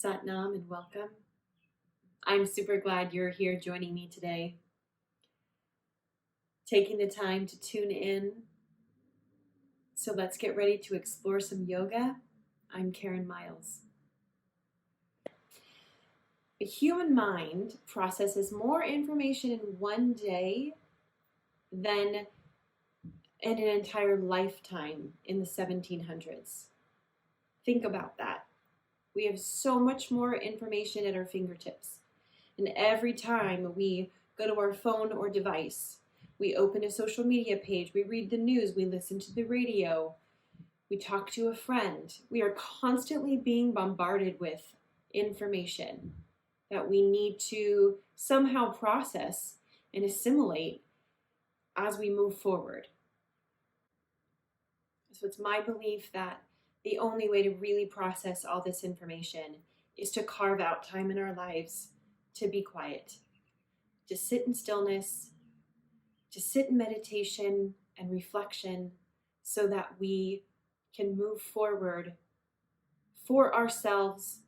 Satnam and welcome. I'm super glad you're here joining me today. Taking the time to tune in. So let's get ready to explore some yoga. I'm Karen Miles. The human mind processes more information in one day than in an entire lifetime in the 1700s. Think about that. We have so much more information at our fingertips. And every time we go to our phone or device, we open a social media page, we read the news, we listen to the radio, we talk to a friend. We are constantly being bombarded with information that we need to somehow process and assimilate as we move forward. So it's my belief that the only way to really process all this information is to carve out time in our lives to be quiet, to sit in stillness, to sit in meditation and reflection so that we can move forward for ourselves,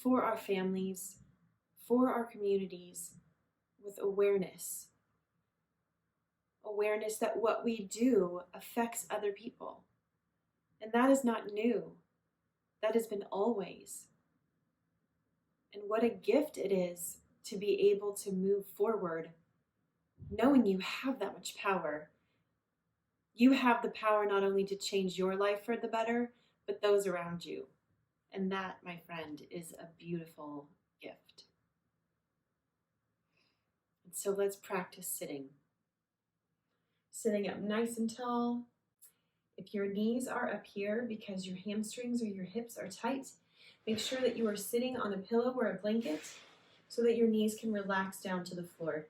for our families, for our communities with awareness. Awareness that what we do affects other people. And that is not new. That has been always. And what a gift it is to be able to move forward knowing you have that much power. You have the power not only to change your life for the better, but those around you. And that, my friend, is a beautiful gift. And so let's practice sitting. Sitting up nice and tall. If your knees are up here because your hamstrings or your hips are tight, make sure that you are sitting on a pillow or a blanket so that your knees can relax down to the floor.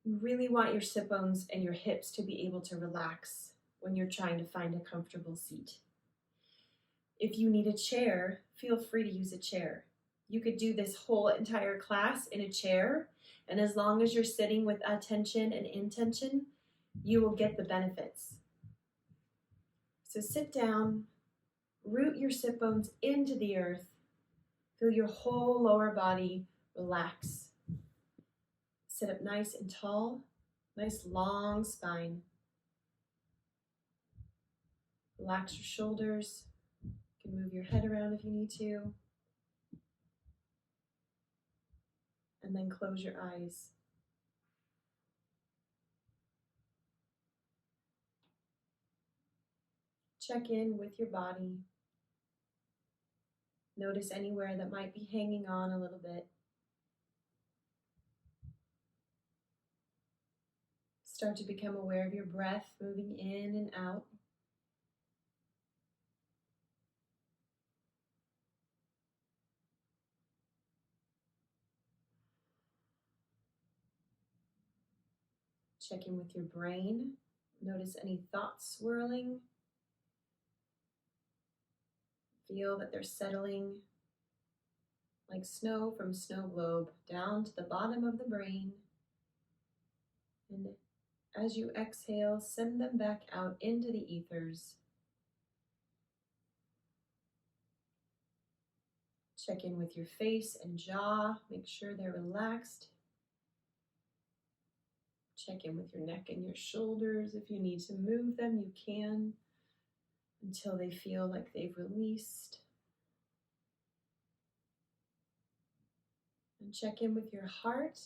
You really want your sit bones and your hips to be able to relax when you're trying to find a comfortable seat. If you need a chair, feel free to use a chair. You could do this whole entire class in a chair, and as long as you're sitting with attention and intention, you will get the benefits. So sit down, root your sit bones into the earth, feel your whole lower body relax. Sit up nice and tall, nice long spine. Relax your shoulders. You can move your head around if you need to. And then close your eyes. Check in with your body. Notice anywhere that might be hanging on a little bit. Start to become aware of your breath moving in and out. Check in with your brain. Notice any thoughts swirling. Feel that they're settling like snow from snow globe down to the bottom of the brain. And as you exhale, send them back out into the ethers. Check in with your face and jaw. Make sure they're relaxed. Check in with your neck and your shoulders. If you need to move them, you can until they feel like they've released. And check in with your heart.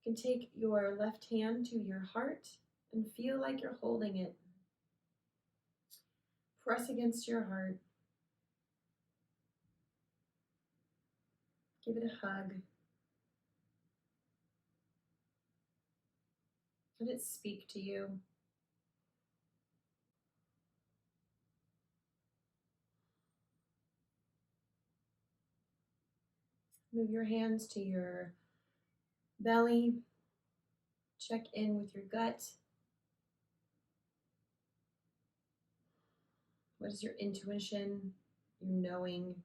You can take your left hand to your heart and feel like you're holding it. Press against your heart. Give it a hug. Let it speak to you. Move your hands to your belly. Check in with your gut. What is your intuition, your knowing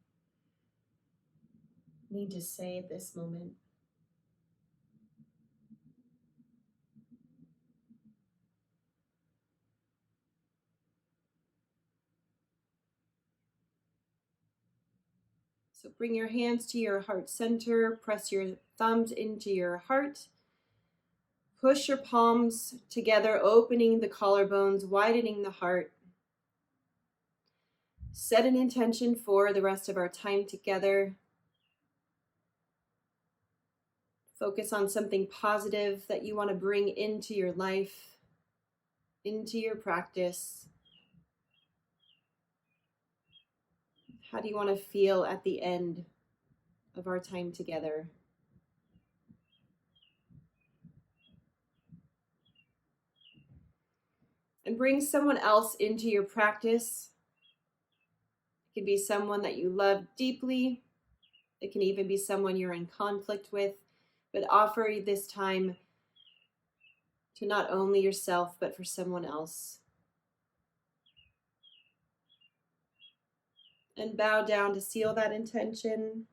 need to say at this moment? So bring your hands to your heart center, press your thumbs into your heart. Push your palms together, opening the collarbones, widening the heart. Set an intention for the rest of our time together. Focus on something positive that you want to bring into your life, into your practice. How do you want to feel at the end of our time together? And bring someone else into your practice. It can be someone that you love deeply. It can even be someone you're in conflict with, but offer this time to not only yourself, but for someone else. And bow down to seal that intention.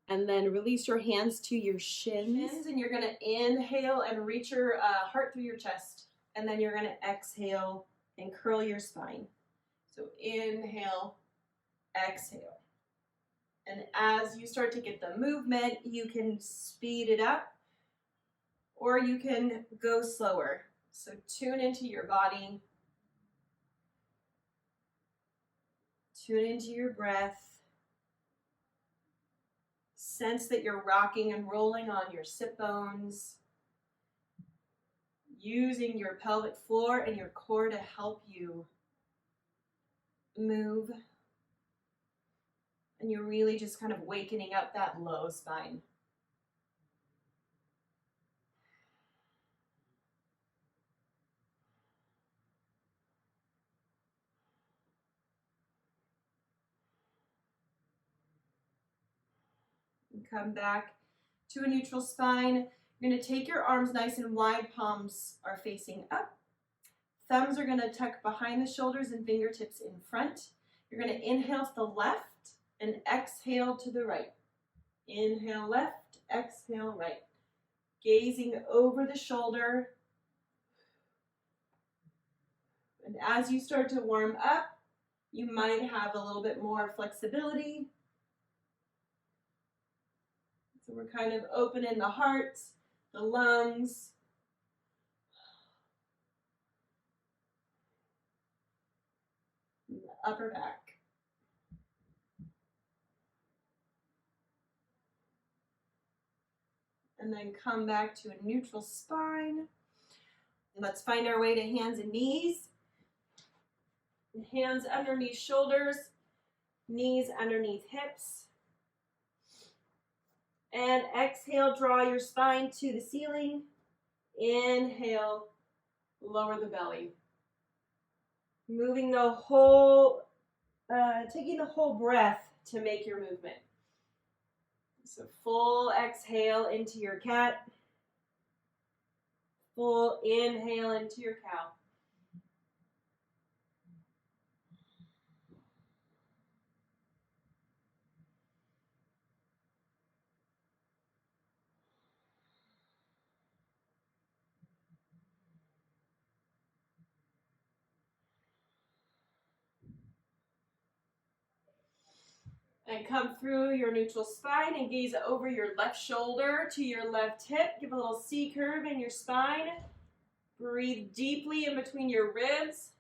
And then release your hands to your shins. And you're going to inhale and reach your heart through your chest. And then you're going to exhale and curl your spine. So inhale, exhale. And as you start to get the movement, you can speed it up or you can go slower. So tune into your body. Tune into your breath. Sense that you're rocking and rolling on your sit bones, using your pelvic floor and your core to help you move. And you're really just kind of wakening up that low spine. And come back to a neutral spine. You're going to take your arms nice and wide, palms are facing up. Thumbs are going to tuck behind the shoulders and fingertips in front. You're going to inhale to the left and exhale to the right. Inhale left, exhale right. Gazing over the shoulder. And as you start to warm up, you might have a little bit more flexibility. So we're kind of opening the heart, the lungs, and the upper back. And then come back to a neutral spine. And let's find our way to hands and knees. Hands underneath shoulders, knees underneath hips. And exhale, draw your spine to the ceiling. Inhale, lower the belly. Moving the whole, taking the whole breath to make your movement. So full exhale into your cat. Full inhale into your cow. And come through your neutral spine and gaze over your left shoulder to your left hip. Give a little C curve in your spine. Breathe deeply in between your ribs.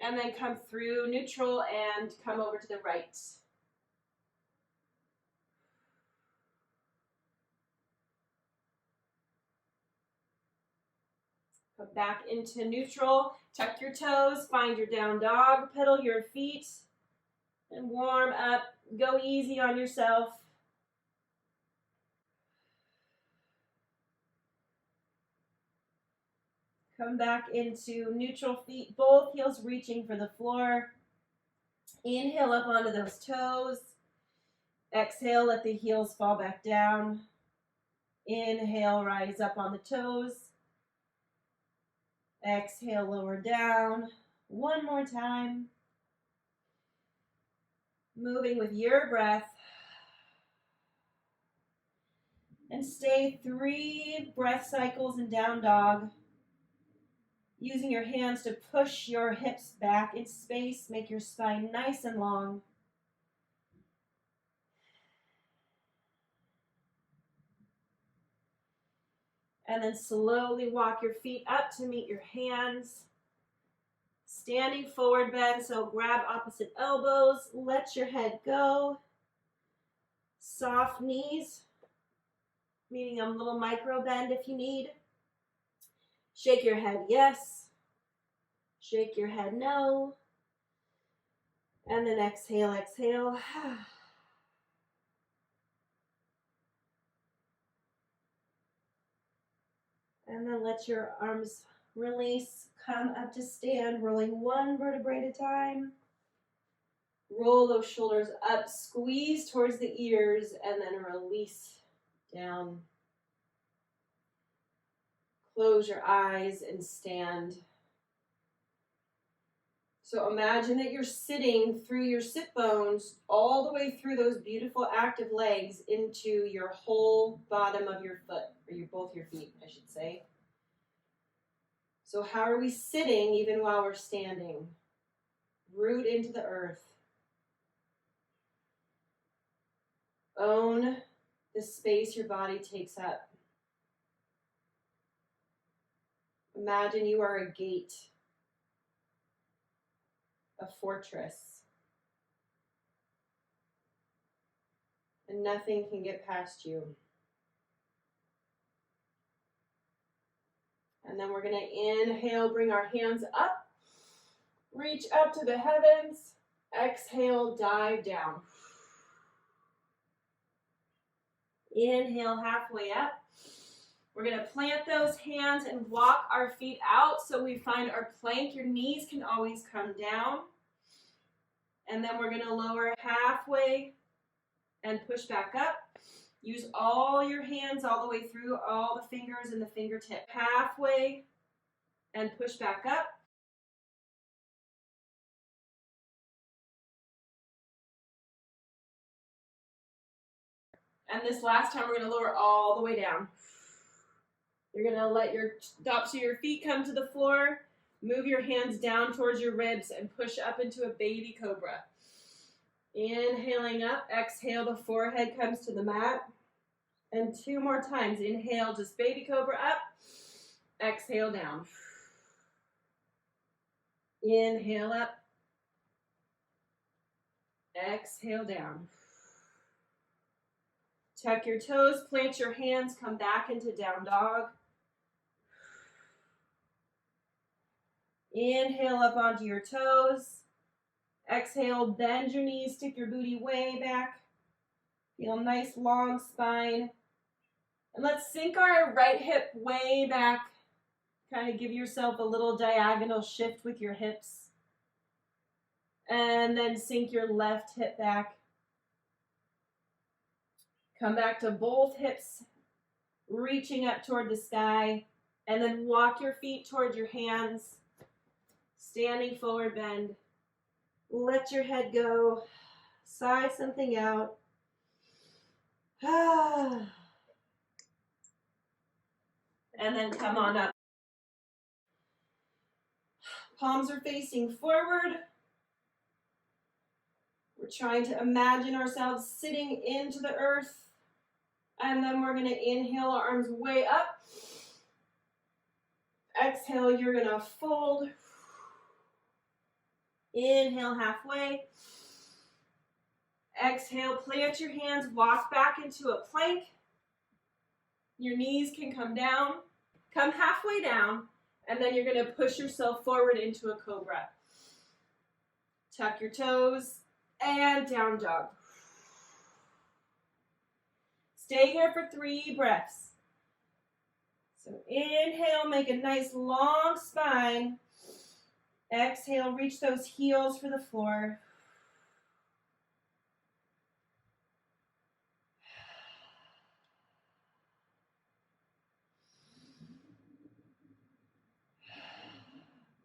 And then come through neutral and come over to the right. Come back into neutral. Tuck your toes. Find your down dog. Pedal your feet. And warm up. Go easy on yourself. Come back into neutral feet, both heels reaching for the floor. Inhale up onto those toes. Exhale, let the heels fall back down. Inhale, rise up on the toes. Exhale, lower down. One more time. Moving with your breath. And stay 3 breath cycles in down dog. Using your hands to push your hips back into space. Make your spine nice and long. And then slowly walk your feet up to meet your hands. Standing forward bend, so grab opposite elbows. Let your head go. Soft knees, meaning a little micro bend if you need. Shake your head yes. Shake your head no. And then exhale, exhale. And then let your arms release. Come up to stand, rolling 1 vertebrae at a time. Roll those shoulders up, squeeze towards the ears, and then release down. Close your eyes and stand. So imagine that you're sitting through your sit bones all the way through those beautiful active legs into your whole bottom of your foot, or both your feet, I should say. So how are we sitting even while we're standing? Root into the earth. Own the space your body takes up. Imagine you are a gate, a fortress, and nothing can get past you. And then we're going to inhale, bring our hands up, reach up to the heavens. Exhale, dive down. Inhale, halfway up. We're going to plant those hands and walk our feet out so we find our plank. Your knees can always come down. And then we're going to lower halfway and push back up. Use all your hands all the way through, all the fingers and the fingertip. Halfway and push back up. And this last time, we're going to lower all the way down. You're going to let your tops of your feet come to the floor. Move your hands down towards your ribs and push up into a baby cobra. Inhaling up, exhale, the forehead comes to the mat. And 2 more times. Inhale, just baby cobra up. Exhale, down. Inhale up. Exhale, down. Tuck your toes, plant your hands, come back into down dog. Inhale up onto your toes. Exhale, bend your knees, stick your booty way back. Feel a nice long spine. And let's sink our right hip way back. Kind of give yourself a little diagonal shift with your hips. And then sink your left hip back. Come back to both hips, reaching up toward the sky. And then walk your feet toward your hands. Standing forward bend. Let your head go. Sigh something out. And then come on up. Palms are facing forward. We're trying to imagine ourselves sitting into the earth. And then we're going to inhale, arms way up. Exhale, you're going to fold. Inhale, halfway. Exhale, plant your hands, walk back into a plank. Your knees can come down. Come halfway down, and then you're going to push yourself forward into a cobra. Tuck your toes, and down dog. Stay here for 3 breaths. So inhale, make a nice long spine. Exhale, reach those heels for the floor.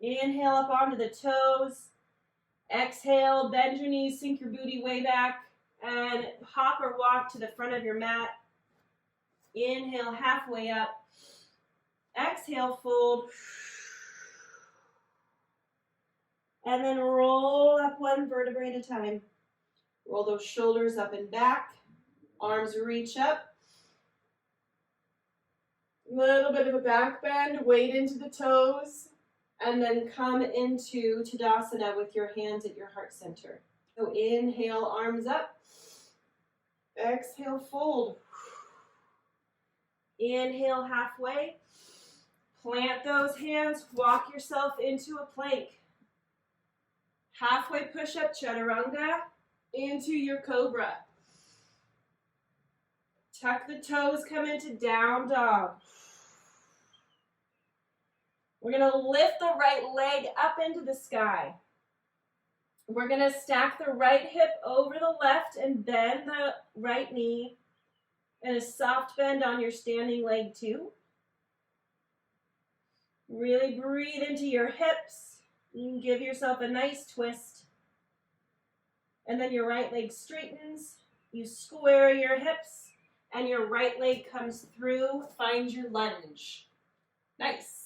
Inhale up onto the toes. Exhale, bend your knees, sink your booty way back, and hop or walk to the front of your mat. Inhale, halfway up. Exhale, fold. And then roll up one vertebrae at a time. Roll those shoulders up and back. Arms reach up. Little bit of a back bend, weight into the toes. And then come into Tadasana with your hands at your heart center. So inhale, arms up. Exhale, fold. Inhale, halfway. Plant those hands, walk yourself into a plank. Halfway push-up, chaturanga, into your cobra. Tuck the toes, come into down dog. We're gonna lift the right leg up into the sky. We're gonna stack the right hip over the left and bend the right knee. And a soft bend on your standing leg too. Really breathe into your hips. You can give yourself a nice twist. And then your right leg straightens. You square your hips and your right leg comes through. Find your lunge. Nice.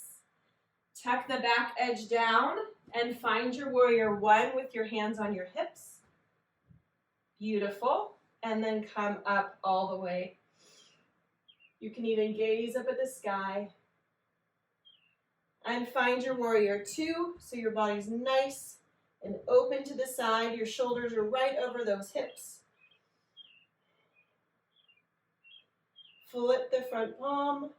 Tuck the back edge down and find your warrior one with your hands on your hips. Beautiful. And then come up all the way. You can even gaze up at the sky. And find your warrior two, so your body's nice and open to the side. Your shoulders are right over those hips. Flip the front palm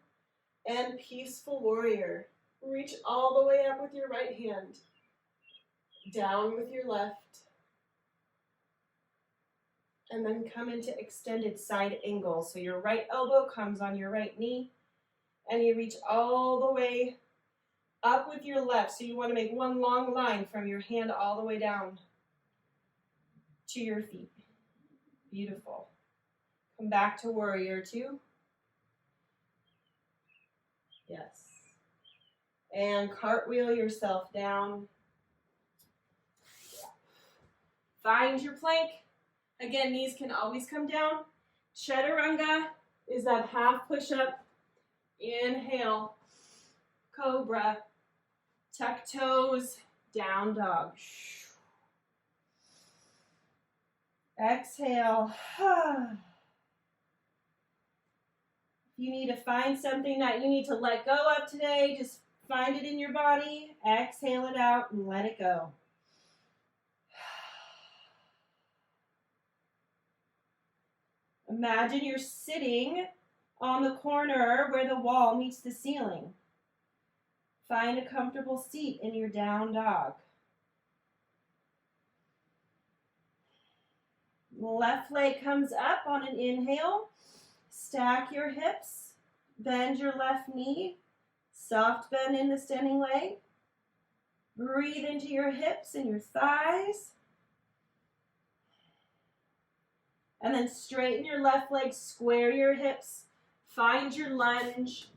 and peaceful warrior. Reach all the way up with your right hand. Down with your left. And then come into extended side angle. So your right elbow comes on your right knee. And you reach all the way up with your left. So you want to make one long line from your hand all the way down to your feet. Beautiful. Come back to warrior two. Yes. And cartwheel yourself down. Find your plank. Again, knees can always come down. Chaturanga is that half push-up. Inhale. Cobra. Tuck toes. Down dog. Exhale. If you need to find something that you need to let go of today, just find it in your body. Exhale it out and let it go. Imagine you're sitting on the corner where the wall meets the ceiling. Find a comfortable seat in your down dog. Left leg comes up on an inhale. Stack your hips. Bend your left knee. Soft bend in the standing leg. Breathe into your hips and your thighs. And then straighten your left leg, square your hips, find your lunge.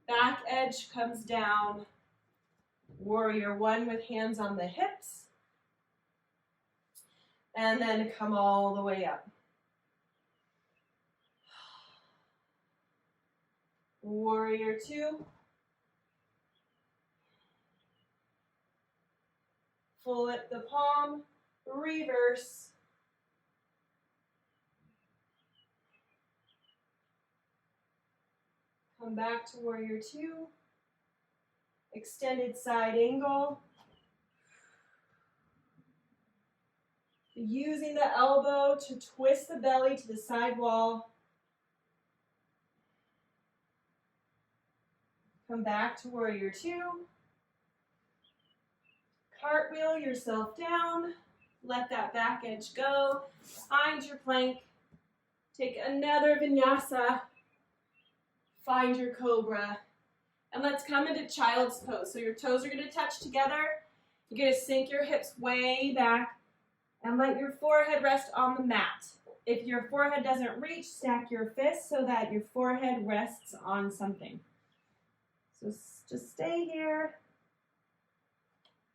Back edge comes down. Warrior one with hands on the hips. And then come all the way up. Warrior two. Flip the palm, reverse. Come back to warrior two. Extended side angle. Using the elbow to twist the belly to the side wall. Come back to warrior two. Cartwheel yourself down. Let that back edge go. Find your plank. Take another vinyasa. Find your cobra. And let's come into child's pose. So your toes are going to touch together. You're going to sink your hips way back and let your forehead rest on the mat. If your forehead doesn't reach, stack your fists so that your forehead rests on something. So just stay here.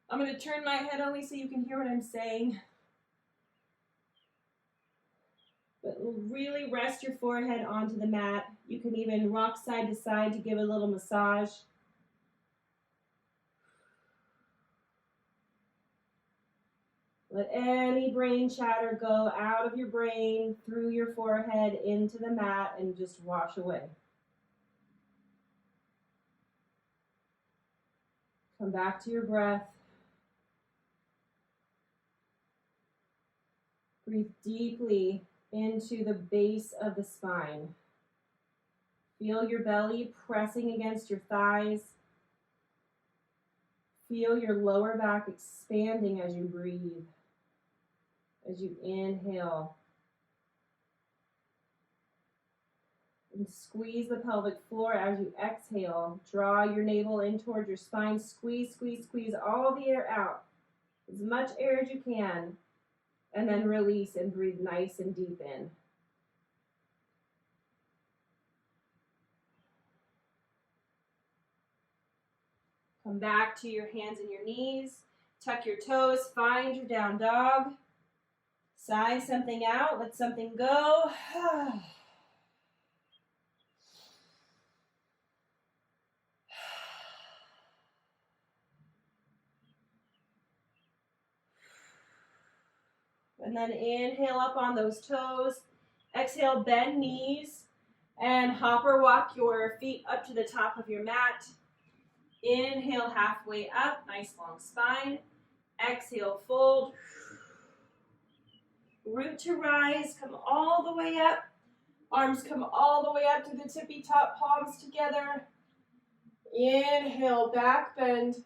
I'm going to turn my head only so you can hear what I'm saying. But really rest your forehead onto the mat. You can even rock side to side to give a little massage. Let any brain chatter go out of your brain, through your forehead, into the mat, and just wash away. Come back to your breath. Breathe deeply into the base of the spine. Feel your belly pressing against your thighs. Feel your lower back expanding as you breathe. As you inhale. And squeeze the pelvic floor as you exhale. Draw your navel in towards your spine. Squeeze, squeeze, squeeze all the air out. As much air as you can. And then release and breathe nice and deep in. Come back to your hands and your knees. Tuck your toes. Find your down dog. Sigh something out. Let something go. And then inhale up on those toes. Exhale, bend knees. And hopper walk your feet up to the top of your mat. Inhale, halfway up. Nice long spine. Exhale, fold. Root to rise. Come all the way up. Arms come all the way up to the tippy top, palms together. Inhale, back bend.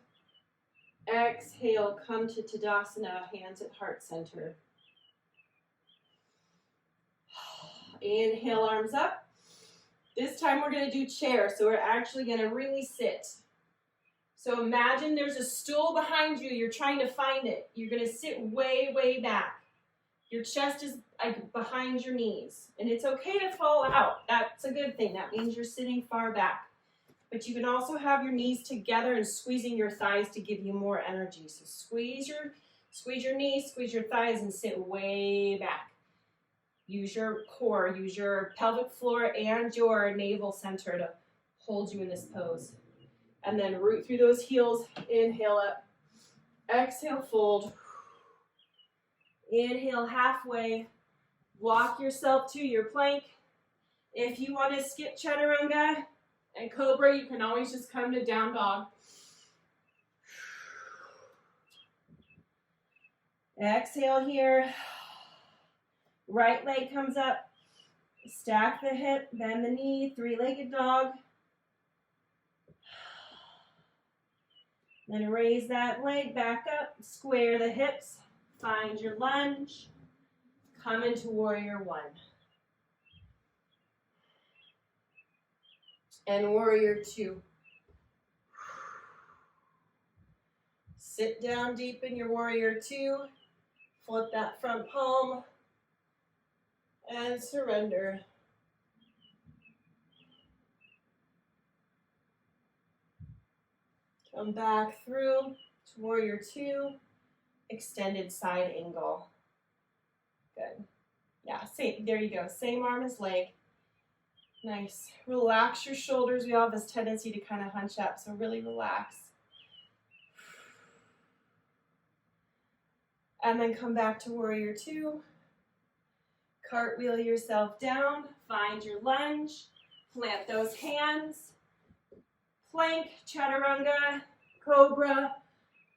Exhale, come to Tadasana, hands at heart center. Inhale, arms up. This time we're going to do chair, so we're actually going to really sit. So imagine there's a stool behind you. You're trying to find it. You're going to sit way, way back. Your chest is behind your knees. And it's okay to fall out. That's a good thing. That means you're sitting far back. But you can also have your knees together and squeezing your thighs to give you more energy. So squeeze your knees, squeeze your thighs, and sit way back. Use your core, use your pelvic floor and your navel center to hold you in this pose. And then root through those heels. Inhale up. Exhale, fold. Inhale, halfway. Walk yourself to your plank. If you want to skip chaturanga and cobra, you can always just come to down dog. Exhale here. Right leg comes up. Stack the hip, bend the knee, three-legged dog. Then raise that leg back up, square the hips, find your lunge, come into warrior one. And warrior two. Sit down deep in your warrior two, flip that front palm, and surrender. Come back through to warrior two, extended side angle. Good. Yeah, same. There you go. Same arm as leg. Nice. Relax your shoulders. We all have this tendency to kind of hunch up, so really relax. And then come back to warrior two. Cartwheel yourself down. Find your lunge. Plant those hands. Plank, chaturanga, cobra,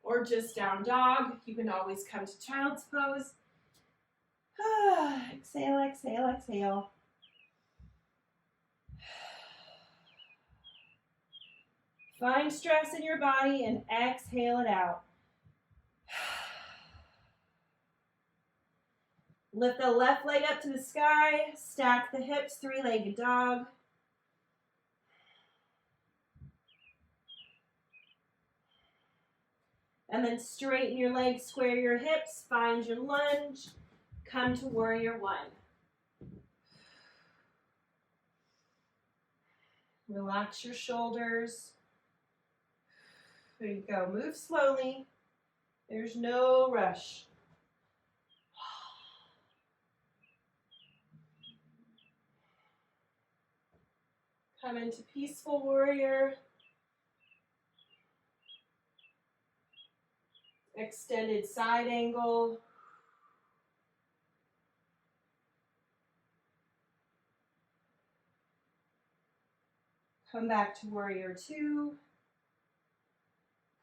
or just down dog. You can always come to child's pose. Exhale, exhale, exhale. Find stress in your body and exhale it out. Lift the left leg up to the sky. Stack the hips, three-legged dog. And then straighten your legs, square your hips, find your lunge, come to warrior one. Relax your shoulders. There you go. Move slowly. There's no rush. Come into peaceful warrior. Extended side angle. Come back to warrior two.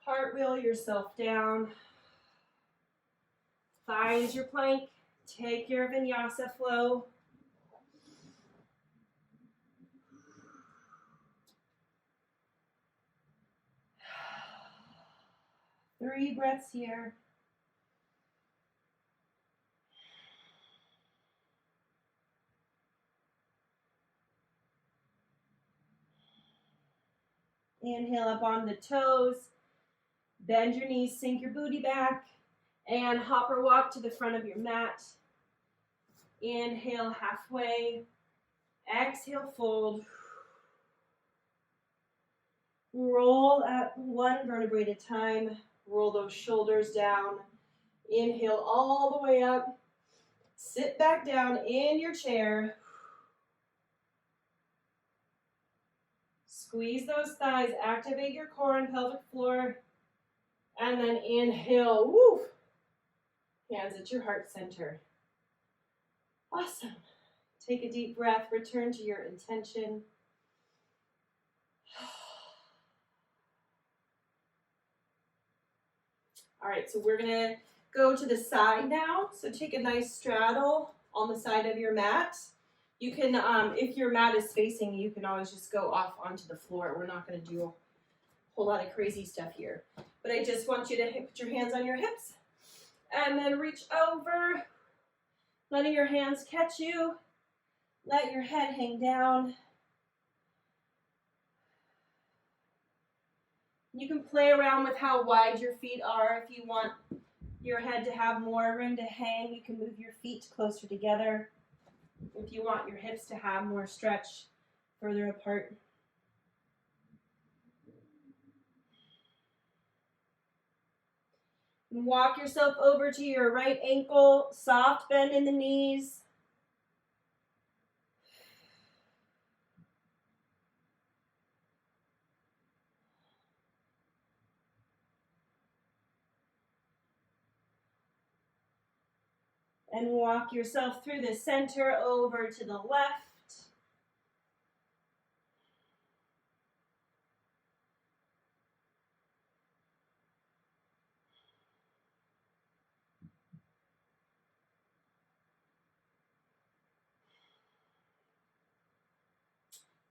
Cartwheel yourself down. Find your plank. Take your vinyasa flow. 3 breaths here. Inhale up on the toes. Bend your knees, sink your booty back, and hop or walk to the front of your mat. Inhale halfway. Exhale, fold. Roll up 1 vertebrae at a time. Roll those shoulders down. Inhale all the way up. Sit back down in your chair. Squeeze those thighs. Activate your core and pelvic floor. And then inhale. Woo! Hands at your heart center. Awesome. Take a deep breath. Return to your intention. All right, so we're gonna go to the side now. So take a nice straddle on the side of your mat. You can, if your mat is facing you, can always just go off onto the floor. We're not gonna do a whole lot of crazy stuff here. But I just want you to put your hands on your hips and then reach over, letting your hands catch you. Let your head hang down. You can play around with how wide your feet are. If you want your head to have more room to hang, you can move your feet closer together. If you want your hips to have more stretch, further apart. And walk yourself over to your right ankle, soft bend in the knees. And walk yourself through the center over to the left.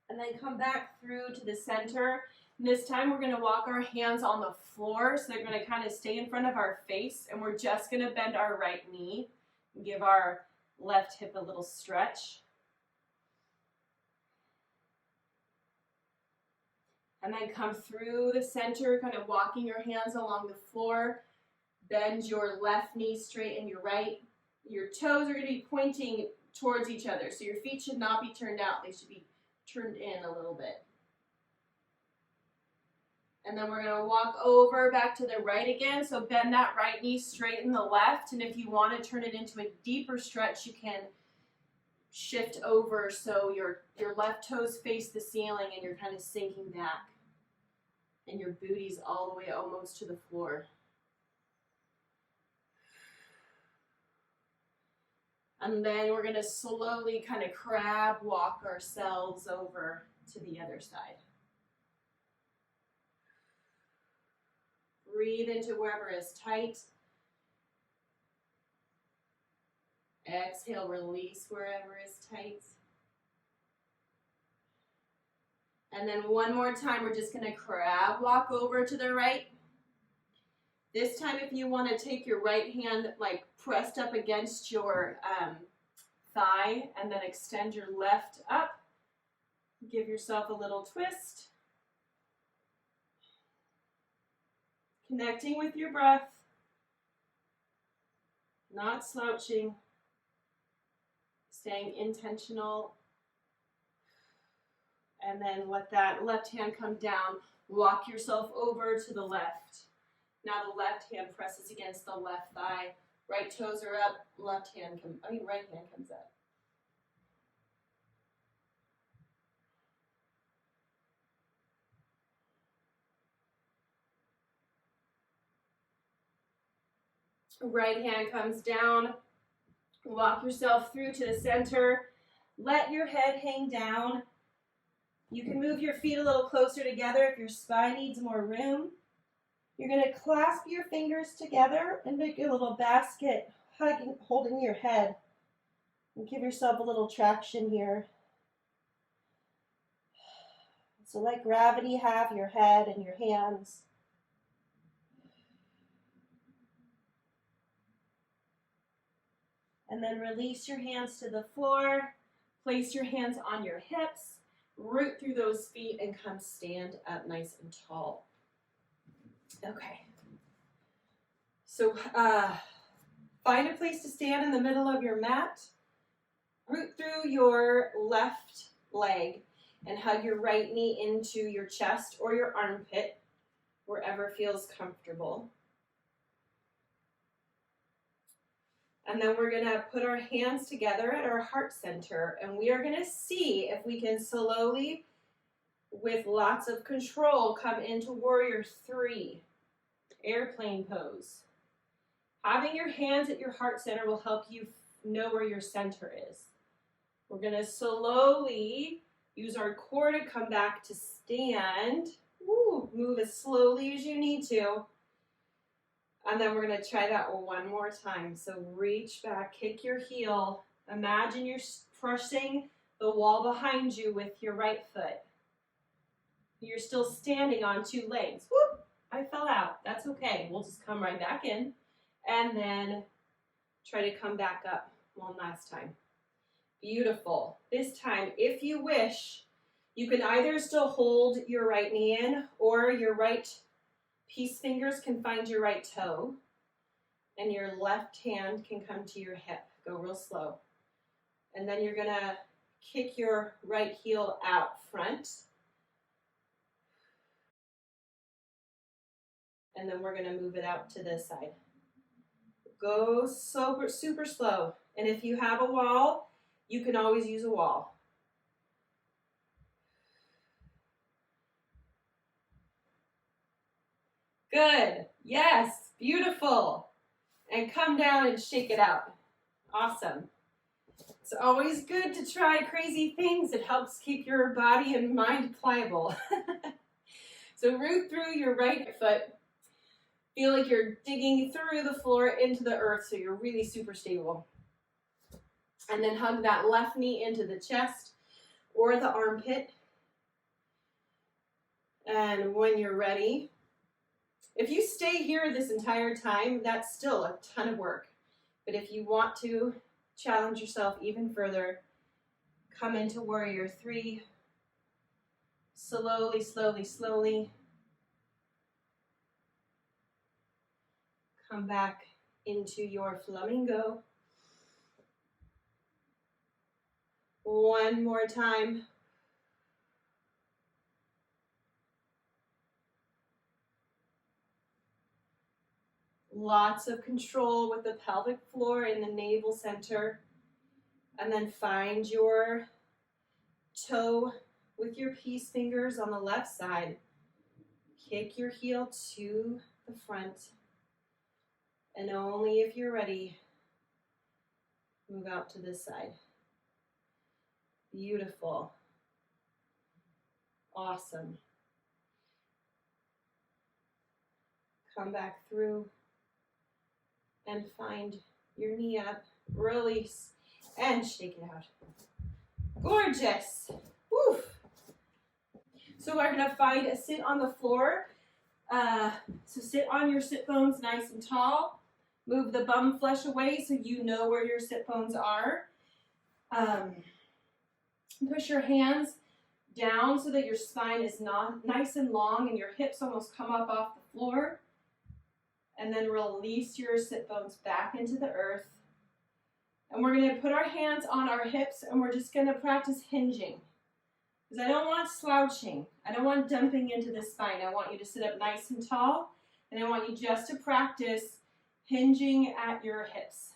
And then come back through to the center. And this time we're going to walk our hands on the floor, so they're going to kind of stay in front of our face, and we're just going to bend our right knee and give our left hip a little stretch. And then come through the center, kind of walking your hands along the floor. Bend your left knee, straighten your right. Your toes are going to be pointing towards each other, so your feet should not be turned out. They should be turned in a little bit. And then we're going to walk over back to the right again. So bend that right knee, straighten the left. And if you want to turn it into a deeper stretch, you can shift over so your left toes face the ceiling and you're kind of sinking back. And your booty's all the way almost to the floor. And then we're going to slowly kind of crab walk ourselves over to the other side. Breathe into wherever is tight. Exhale, release wherever is tight. And then one more time, we're just going to crab walk over to the right. This time, if you want to take your right hand like pressed up against your thigh and then extend your left up, give yourself a little twist. Connecting with your breath, not slouching, staying intentional. And then let that left hand come down. Walk yourself over to the left. Now the left hand presses against the left thigh. Right toes are up, right hand comes up. Right hand comes down. Walk yourself through to the center. Let your head hang down. You can move your feet a little closer together if your spine needs more room. You're going to clasp your fingers together and make a little basket, holding your head. And give yourself a little traction here. So let gravity have your head and your hands. And then release your hands to the floor. Place your hands on your hips. Root through those feet and come stand up nice and tall. Okay. So find a place to stand in the middle of your mat. Root through your left leg and hug your right knee into your chest or your armpit, wherever feels comfortable. And then we're going to put our hands together at our heart center, and we are going to see if we can slowly, with lots of control, come into warrior 3, airplane pose. Having your hands at your heart center will help you know where your center is. We're going to slowly use our core to come back to stand. Woo, move as slowly as you need to. And then we're going to try that one more time. So reach back, kick your heel. Imagine you're pressing the wall behind you with your right foot. You're still standing on 2 legs. Whoop, I fell out. That's okay. We'll just come right back in. And then try to come back up one last time. Beautiful. This time, if you wish, you can either still hold your right knee in, or your right peace fingers can find your right toe, and your left hand can come to your hip. Go real slow. And then you're going to kick your right heel out front. And then we're going to move it out to this side. Go super slow. And if you have a wall, you can always use a wall. Good. Yes. Beautiful. And come down and shake it out. Awesome. It's always good to try crazy things. It helps keep your body and mind pliable. So root through your right foot. Feel like you're digging through the floor into the earth, so you're really super stable. And then hug that left knee into the chest or the armpit. And when you're ready, if you stay here this entire time, that's still a ton of work. But if you want to challenge yourself even further, come into warrior 3. Slowly, slowly, slowly. Come back into your flamingo. One more time. Lots of control with the pelvic floor in the navel center. And then find your toe with your peace fingers on the left side. Kick your heel to the front. And only if you're ready, move out to this side. Beautiful. Awesome. Come back through and find your knee up. Release and shake it out. Gorgeous. Woo. So we're going to find a sit on the floor. So sit on your sit bones nice and tall. Move the bum flesh away so you know where your sit bones are. Push your hands down so that your spine is not nice and long and your hips almost come up off the floor. And then release your sit bones back into the earth. And we're going to put our hands on our hips and we're just going to practice hinging. Because I don't want slouching. I don't want dumping into the spine. I want you to sit up nice and tall. And I want you just to practice hinging at your hips.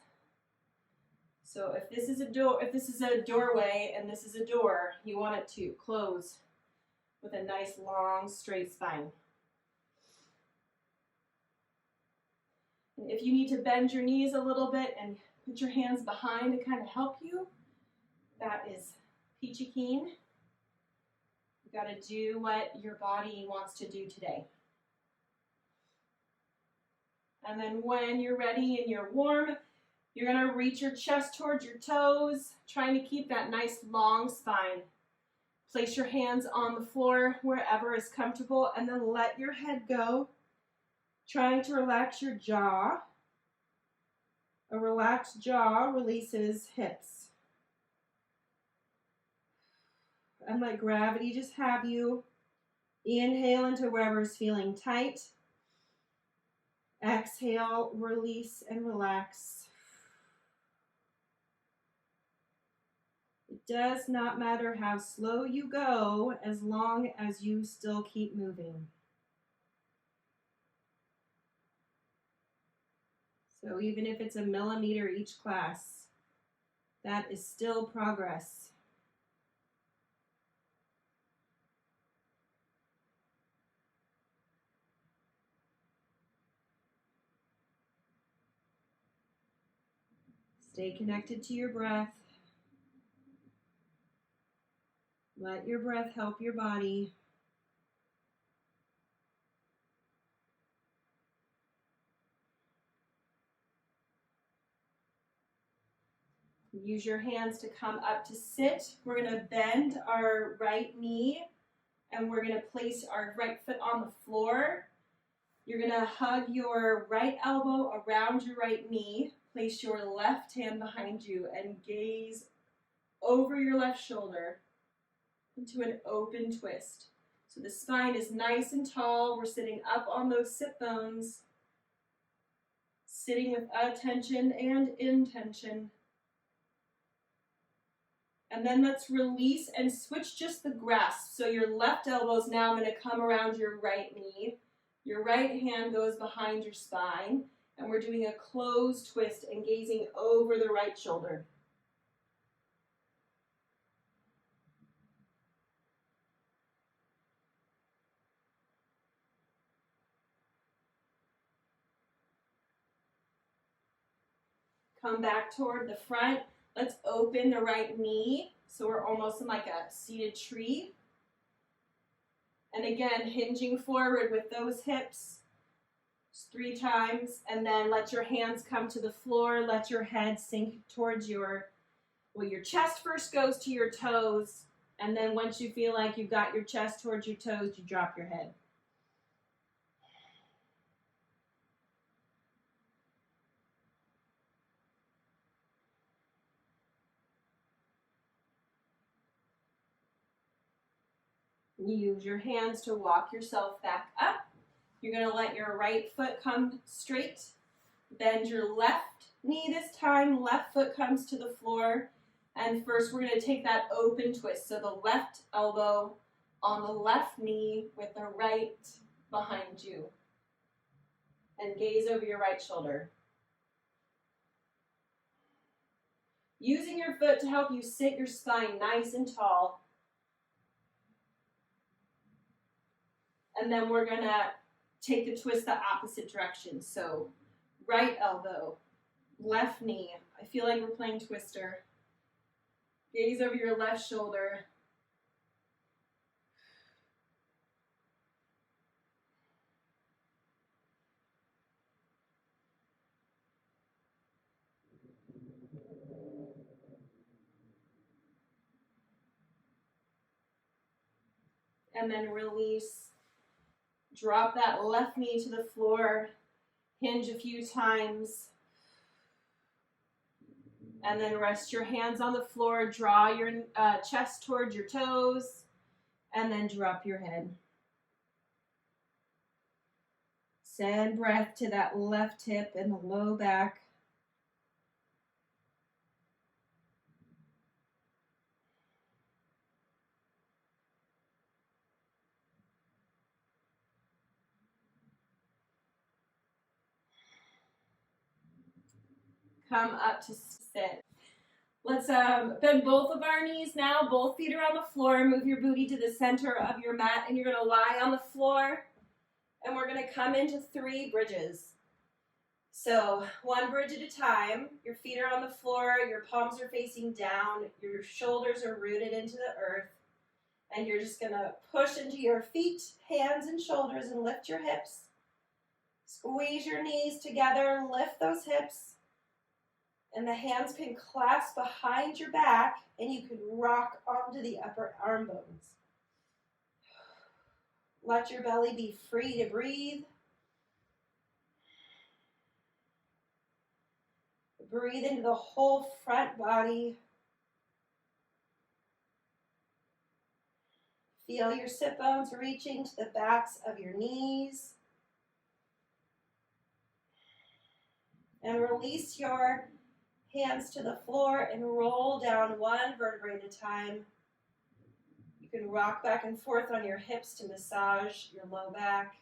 So if this is a doorway and this is a door, you want it to close with a nice long straight spine. If you need to bend your knees a little bit and put your hands behind to kind of help you, that is peachy keen. You got to do what your body wants to do today. And then when you're ready and you're warm, you're going to reach your chest towards your toes, trying to keep that nice long spine. Place your hands on the floor wherever is comfortable, and then let your head go, trying to relax your jaw. A relaxed jaw releases hips. And let gravity just have you. Inhale into wherever is feeling tight. Exhale, release and relax. It does not matter how slow you go as long as you still keep moving. So even if it's a millimeter each class, that is still progress. Stay connected to your breath. Let your breath help your body. Use your hands to come up to sit. We're going to bend our right knee and we're going to place our right foot on the floor. You're going to hug your right elbow around your right knee. Place your left hand behind you and gaze over your left shoulder into an open twist. So the spine is nice and tall. We're sitting up on those sit bones, sitting with attention and intention. And then let's release and switch just the grasp. So your left elbow is now going to come around your right knee. Your right hand goes behind your spine. And we're doing a closed twist and gazing over the right shoulder. Come back toward the front. Let's open the right knee. So we're almost in like a seated tree. And again, hinging forward with those hips. Just 3 times. And then let your hands come to the floor. Let your head sink towards your chest first goes to your toes. And then once you feel like you've got your chest towards your toes, you drop your head. Use your hands to walk yourself back up. You're going to let your right foot come straight. Bend your left knee this time. Left foot comes to the floor. And first we're going to take that open twist. So the left elbow on the left knee with the right behind you. And gaze over your right shoulder. Using your foot to help you sit your spine nice and tall. And then we're going to take the twist the opposite direction. So right elbow, left knee. I feel like we're playing Twister. Gaze over your left shoulder. And then release. Drop that left knee to the floor. Hinge a few times. And then rest your hands on the floor. Draw your chest towards your toes. And then drop your head. Send breath to that left hip and the low back. Come up to sit. Let's bend both of our knees now. Both feet are on the floor. Move your booty to the center of your mat, and you're going to lie on the floor. And we're going to come into 3 bridges. So one bridge at a time. Your feet are on the floor, your palms are facing down, your shoulders are rooted into the earth, and you're just gonna push into your feet, hands, and shoulders and lift your hips. Squeeze your knees together and lift those hips. And the hands can clasp behind your back, and you can rock onto the upper arm bones. Let your belly be free to breathe. Breathe into the whole front body. Feel your sit bones reaching to the backs of your knees. And release your hands to the floor and roll down one vertebrae at a time. You can rock back and forth on your hips to massage your low back.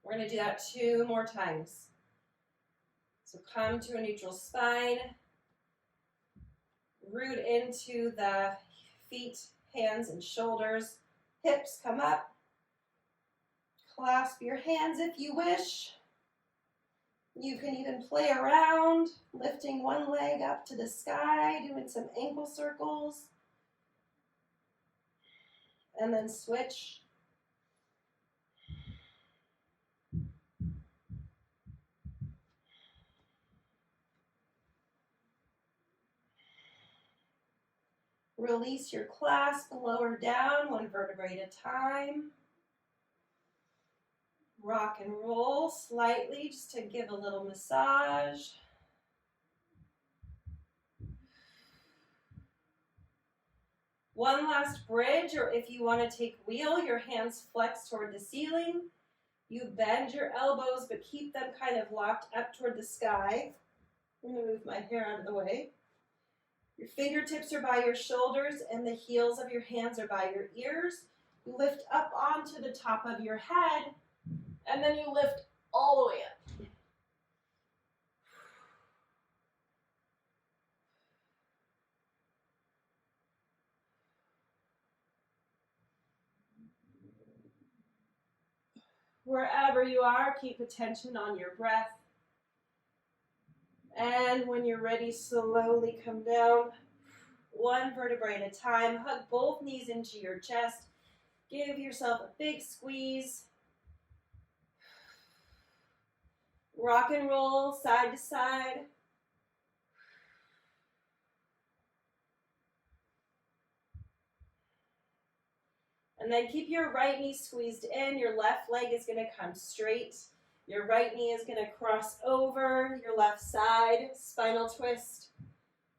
We're going to do that 2 more times. So come to a neutral spine. Root into the feet, hands, and shoulders. Hips come up. Clasp your hands if you wish. You can even play around, lifting one leg up to the sky, doing some ankle circles. And then switch. Release your clasp, lower down, one vertebrae at a time. Rock and roll slightly just to give a little massage. One last bridge, or if you want to take wheel, your hands flex toward the ceiling. You bend your elbows, but keep them kind of locked up toward the sky. I'm going to move my hair out of the way. Your fingertips are by your shoulders, and the heels of your hands are by your ears. You lift up onto the top of your head, and then you lift all the way up. Wherever you are, keep attention on your breath. And when you're ready, slowly come down, one vertebrae at a time. Hug both knees into your chest. Give yourself a big squeeze. Rock and roll side to side. And then keep your right knee squeezed in. Your left leg is going to come straight. Your right knee is going to cross over your left side. Spinal twist.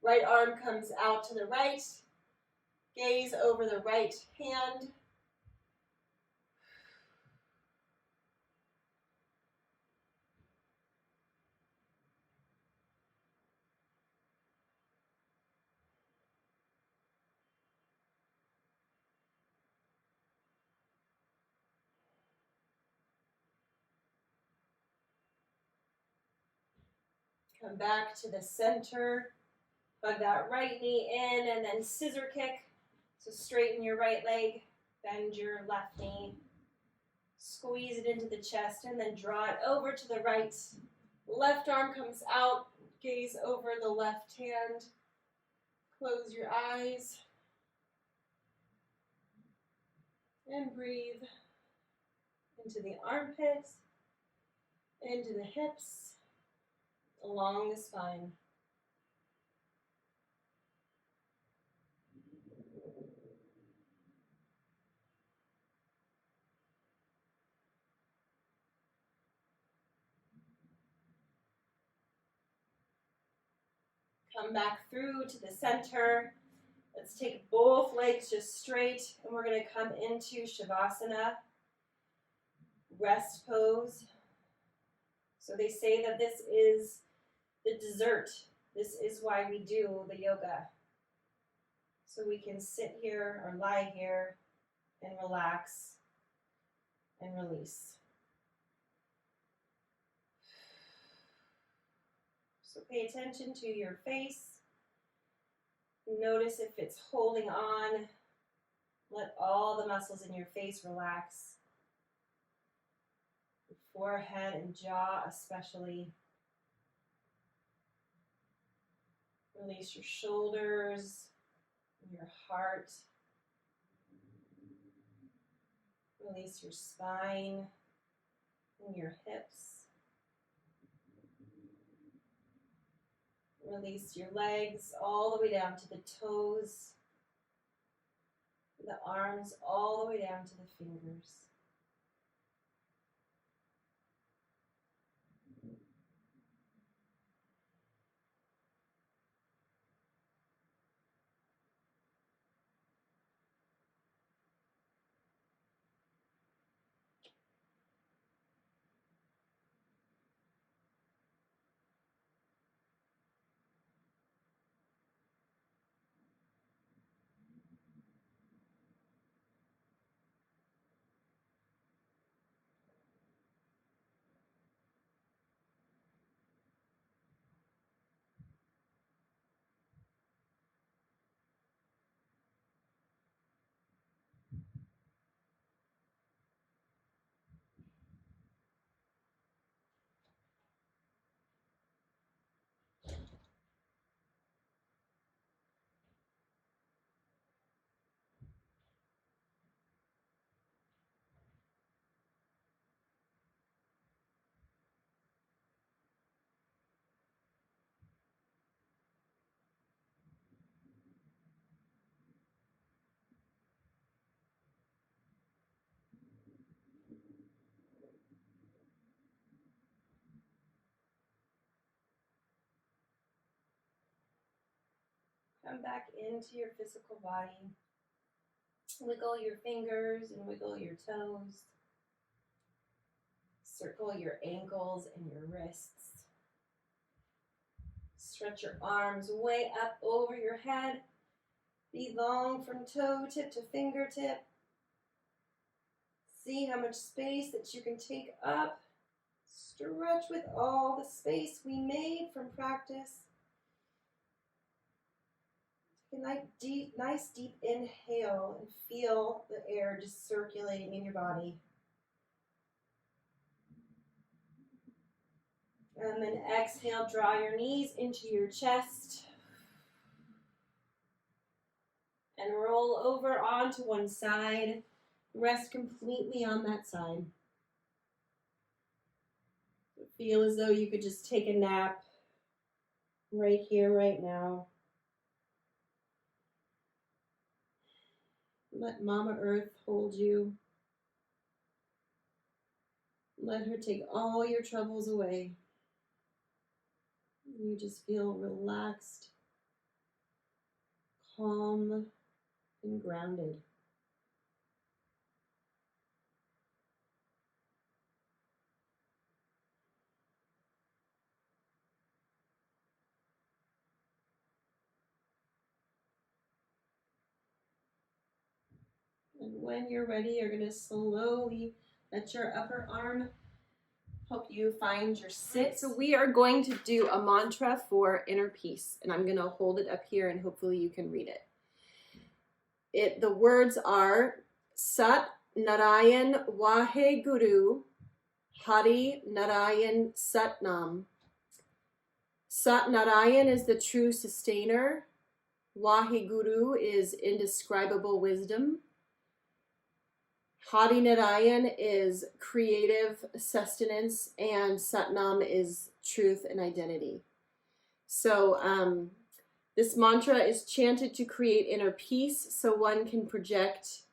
Right arm comes out to the right. Gaze over the right hand. Come back to the center. Hug that right knee in and then scissor kick. So straighten your right leg, bend your left knee, squeeze it into the chest, and then draw it over to the right. Left arm comes out, gaze over the left hand. Close your eyes. And breathe into the armpits, into the hips, along the spine. Come back through to the center. Let's take both legs just straight, and we're going to come into Shavasana, rest pose. So they say that this is the dessert. This is why we do the yoga. So we can sit here or lie here and relax and release. So pay attention to your face. Notice if it's holding on. Let all the muscles in your face relax. Your forehead and jaw especially. Release your shoulders and your heart. Release your spine and your hips. Release your legs all the way down to the toes. The arms all the way down to the fingers. Come back into your physical body. Wiggle your fingers and wiggle your toes. Circle your ankles and your wrists. Stretch your arms way up over your head. Be long from toe tip to fingertip. See how much space that you can take up. Stretch with all the space we made from practice. Take a nice deep inhale and feel the air just circulating in your body. And then exhale, draw your knees into your chest. And roll over onto one side. Rest completely on that side. Feel as though you could just take a nap right here, right now. Let Mama Earth hold you. Let her take all your troubles away. You just feel relaxed, calm, and grounded. And when you're ready, you're going to slowly let your upper arm help you find your sit. So we are going to do a mantra for inner peace, and I'm going to hold it up here and hopefully you can read it. The words are Sat Narayan Wahe Guru, Hari Narayan Satnam. Sat Narayan is the true sustainer. Wahe Guru is indescribable wisdom. Hari Narayan is creative sustenance, and Satnam is truth and identity. So this mantra is chanted to create inner peace so one can project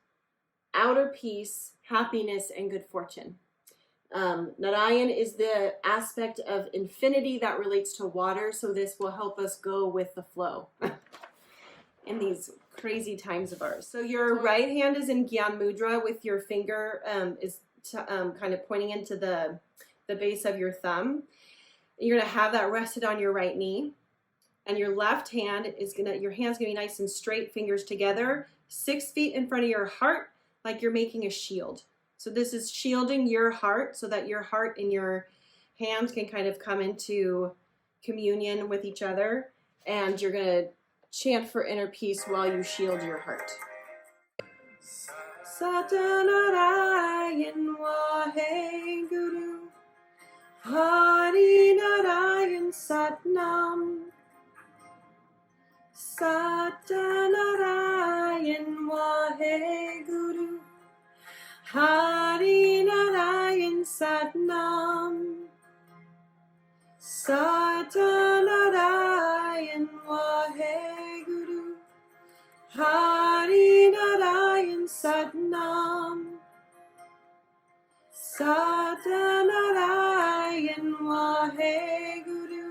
outer peace, happiness, and good fortune. Narayan is the aspect of infinity that relates to water, so this will help us go with the flow in these crazy times of ours. So your right hand is in Gyan Mudra with your finger kind of pointing into the base of your thumb. You're gonna have that rested on your right knee, and your left hand your hand's gonna be nice and straight, fingers together, 6 feet in front of your heart, like you're making a shield. So this is shielding your heart so that your heart and your hands can kind of come into communion with each other, and you're gonna chant for inner peace while you shield your heart. Sat Narayan Wahe Guru. Hari Narayan Satnam. Narayan Wahe Guru. Hari Narayan Satnam. Narayan Wahe Guru.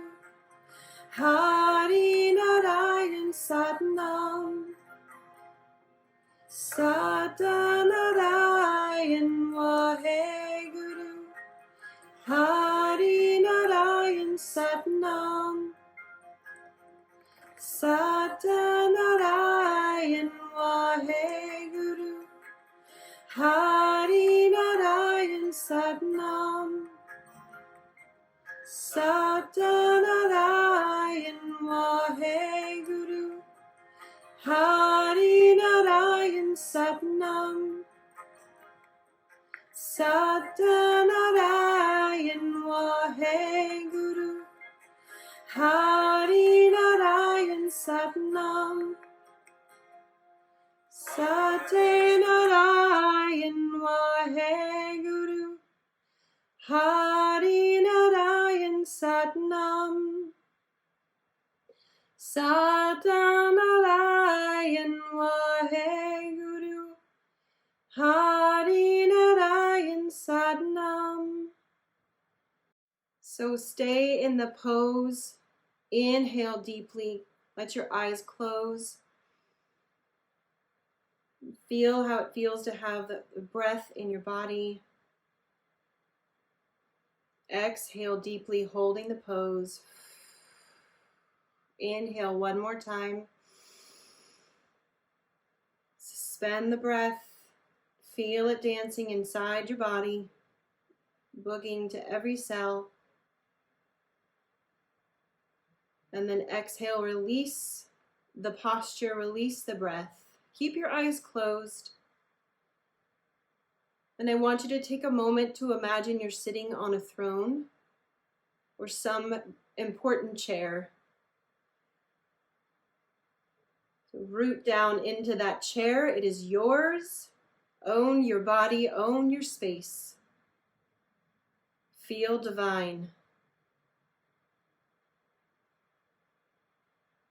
Hari Narayan Satnam. Narayan Wahe Guru. Hari Narayan Satnam. Narayan Wahe Guru. Hari Narayan Satnam. Narayan Wahe Guru. Hari Narayan Satnam. Narayan Wahe Guru. Hari Narayan Satnam. Narayan Wahe Guru. Hari Narayan Satnam. Narayan Wahe Guru. Hari Narayan Satnam. So stay in the pose. Inhale deeply. Let your eyes close. Feel how it feels to have the breath in your body. Exhale deeply, holding the pose. Inhale one more time. Suspend the breath. Feel it dancing inside your body, boogieing to every cell. And then exhale, release the posture, release the breath. Keep your eyes closed. And I want you to take a moment to imagine you're sitting on a throne or some important chair. So root down into that chair. It is yours. Own your body, own your space. Feel divine.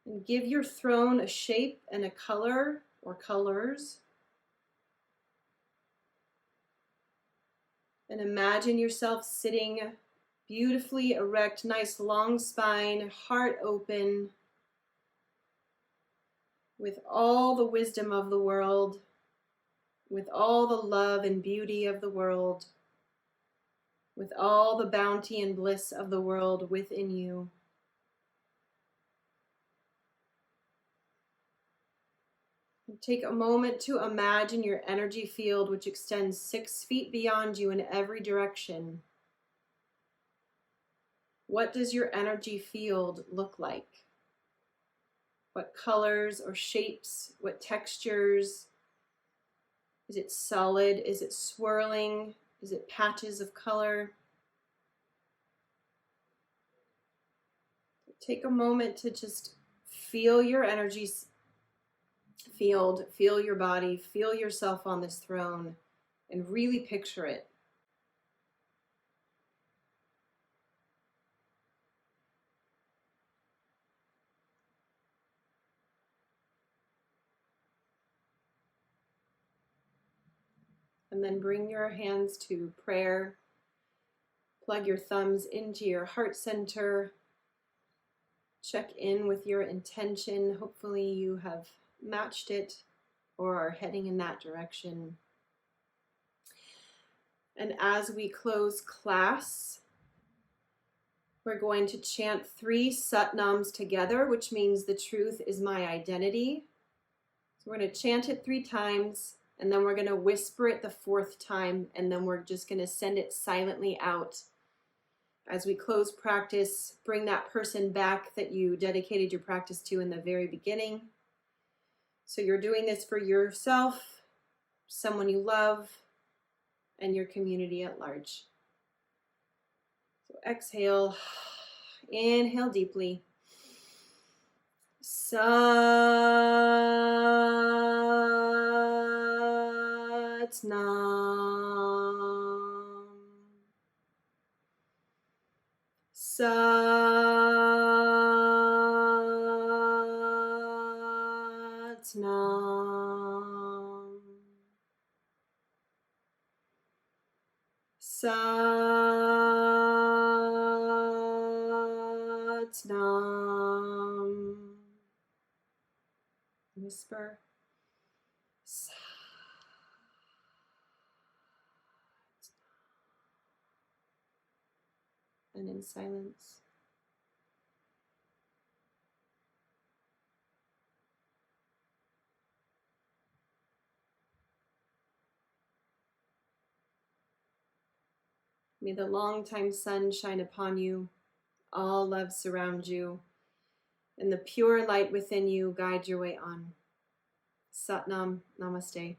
And give your throne a shape and a color or colors. And imagine yourself sitting beautifully erect, nice long spine, heart open, with all the wisdom of the world, with all the love and beauty of the world, with all the bounty and bliss of the world within you. Take a moment to imagine your energy field, which extends 6 feet beyond you in every direction. What does your energy field look like? What colors or shapes? What textures? Is it solid? Is it swirling? Is it patches of color? Take a moment to just feel your energy field, feel your body, feel yourself on this throne, and really picture it. And then bring your hands to prayer. Plug your thumbs into your heart center. Check in with your intention. Hopefully you have matched it or are heading in that direction. And as we close class, we're going to chant 3 satnams together, which means the truth is my identity. So we're going to chant it 3 times, and then we're going to whisper it the 4th time, and then we're just going to send it silently out. As we close practice, bring that person back that you dedicated your practice to in the very beginning. So you're doing this for yourself, someone you love, and your community at large. So exhale, inhale deeply. Sat Nam. Satnam. Satnam. Whisper. And in silence. May the long-time sun shine upon you, all love surround you, and the pure light within you guide your way on. Satnam Namaste.